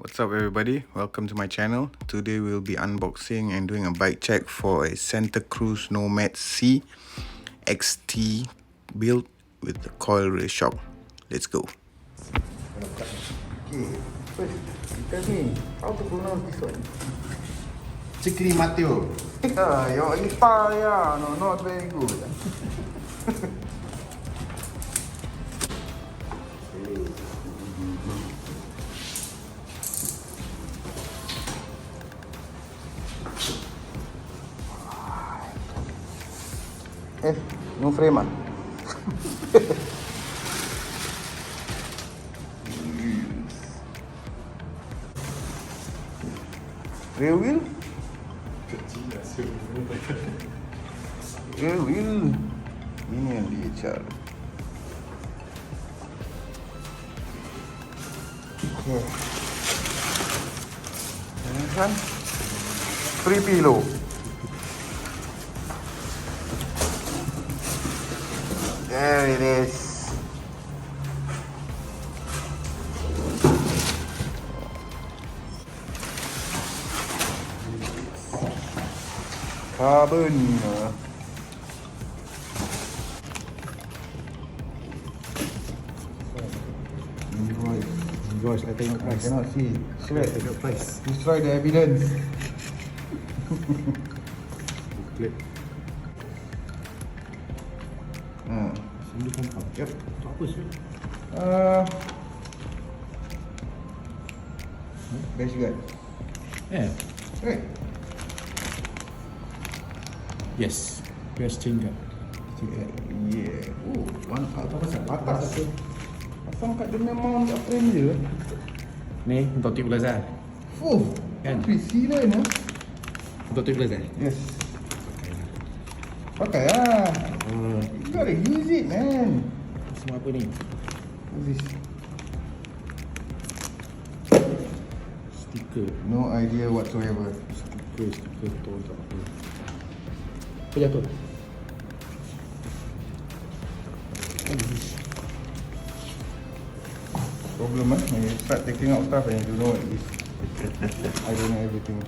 What's up everybody, welcome to my channel. Today we'll be unboxing and doing a bike check for a Cruz Nomad C XT build with the Coil race shop. Let's go. Okay, first, tell me, how to pronounce this one? Chikri Mateo. Your Italian, no, not very good. No frame ah? Rear wheel? Rear wheel. Ini yang DHR. Okay. Ini kan free pillow. There it is. Carbon. Gosh, I tengok I price. cannot see. Sweat. Tengok price. Destroy the evidence. Booklet. Sini compound. Yep. Untuk apa sih? Best guard. Right. Yes. Best chain guard. Yeah. Oh, one out. Apa pasal? Atas. Pasang kat dia memang kat frame je. Ni untuk tip Plaza. Oh, Kan? presiden ah. Untuk tip Plaza. Yes. Pakai lah. You gotta use it, man. Semua apa ni? What's this? Stiker. No idea whatsoever. Stiker tu tak apa. Apa jatuh? What is this? Problem when you start taking out stuff and you don't know what it is. I don't know everything.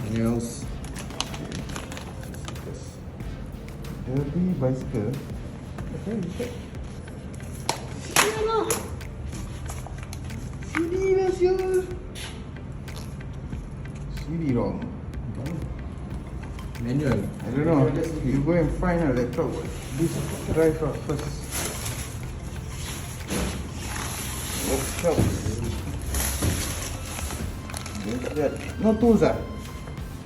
Anything else? Derby bicycle. Okay, you check. Sial lah. CD lah sial. CD wrong. Manual. I don't know. You go and find a laptop. This drive out first. Workshop. No tools ah?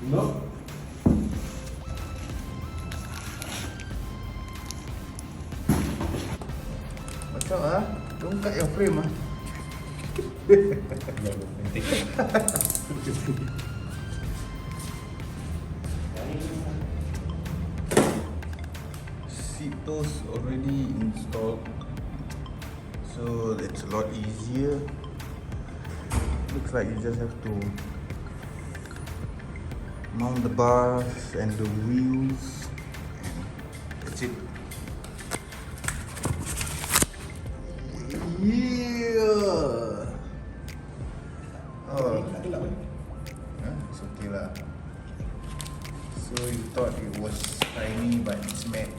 No. Macam ah? Don't cut your frame ah. Seat posts already installed, so it's a lot easier. Looks like you just have to mount the bars and the wheels, and that's it. Yeah. Oh, it's okay lah. So you thought it was tiny, but it's matte.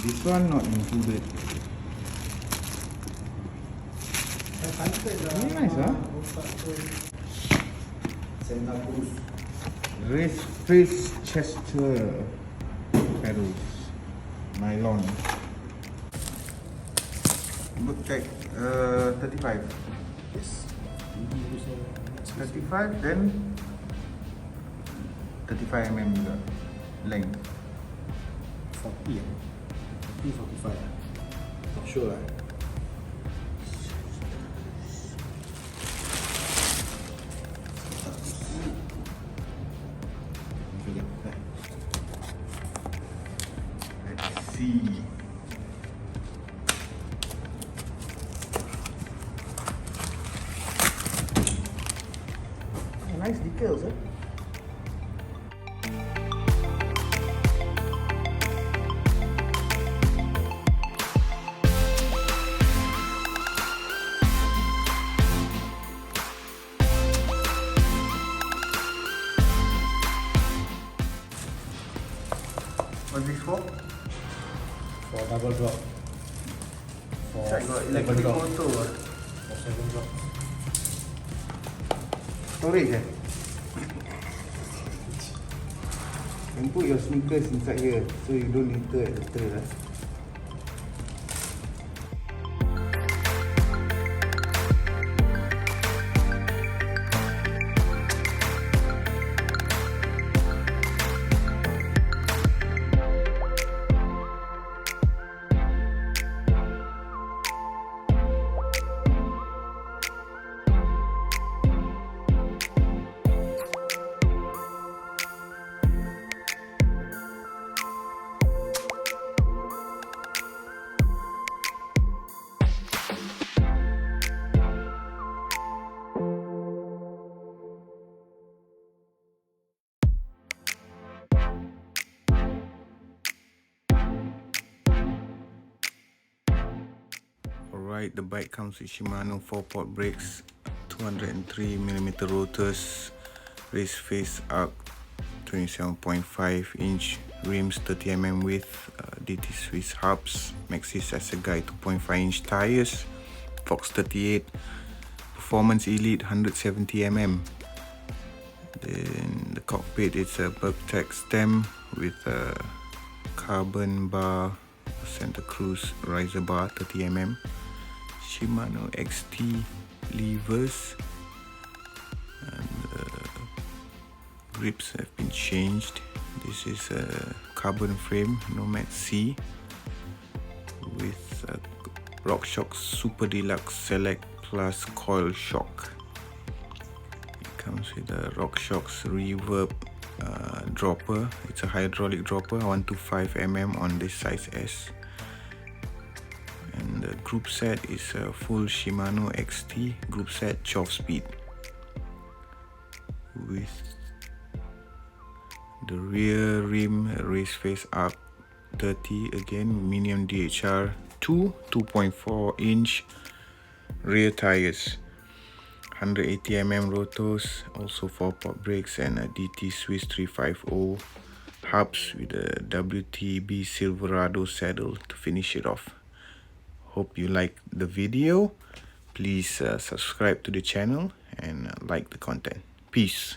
This one not included. Very nice, huh? Cruz. Race Chester pedals, nylon. Book tag 35. Yes. 35 then 35 mm juga length. 40 ya? 45. Not sure lah. Let's see. Nice decals, eh? What's this for? For double drop. For Inside got 7 electric drop. motor. For 7 drop. Storage eh? You can put your sneakers inside here so you don't litter at the trail. Alright, the bike comes with Shimano 4-port brakes, 203mm rotors, race face arc, 27.5 inch rims, 30mm width, DT Swiss hubs, Maxxis as a guide 2.5 inch tires, Fox 38, Performance Elite 170mm. Then the cockpit, it's a Bergtech stem with a carbon bar, Santa Cruz riser bar 30mm, Shimano XT levers, and grips have been changed. This is a carbon frame Nomad C with RockShox Super Deluxe Select Plus Coil shock. It comes with a RockShox Reverb dropper. It's a hydraulic dropper, 125mm on this size S. And the group set is a full Shimano XT group set 12 speed with the rear rim race face arc 30, again medium DHR 2.4 inch rear tires, 180mm rotors, also 4-port brakes, and a DT Swiss 350 hubs with a WTB Silverado saddle to finish it off. Hope you like the video. Please subscribe to the channel and like the content. Peace.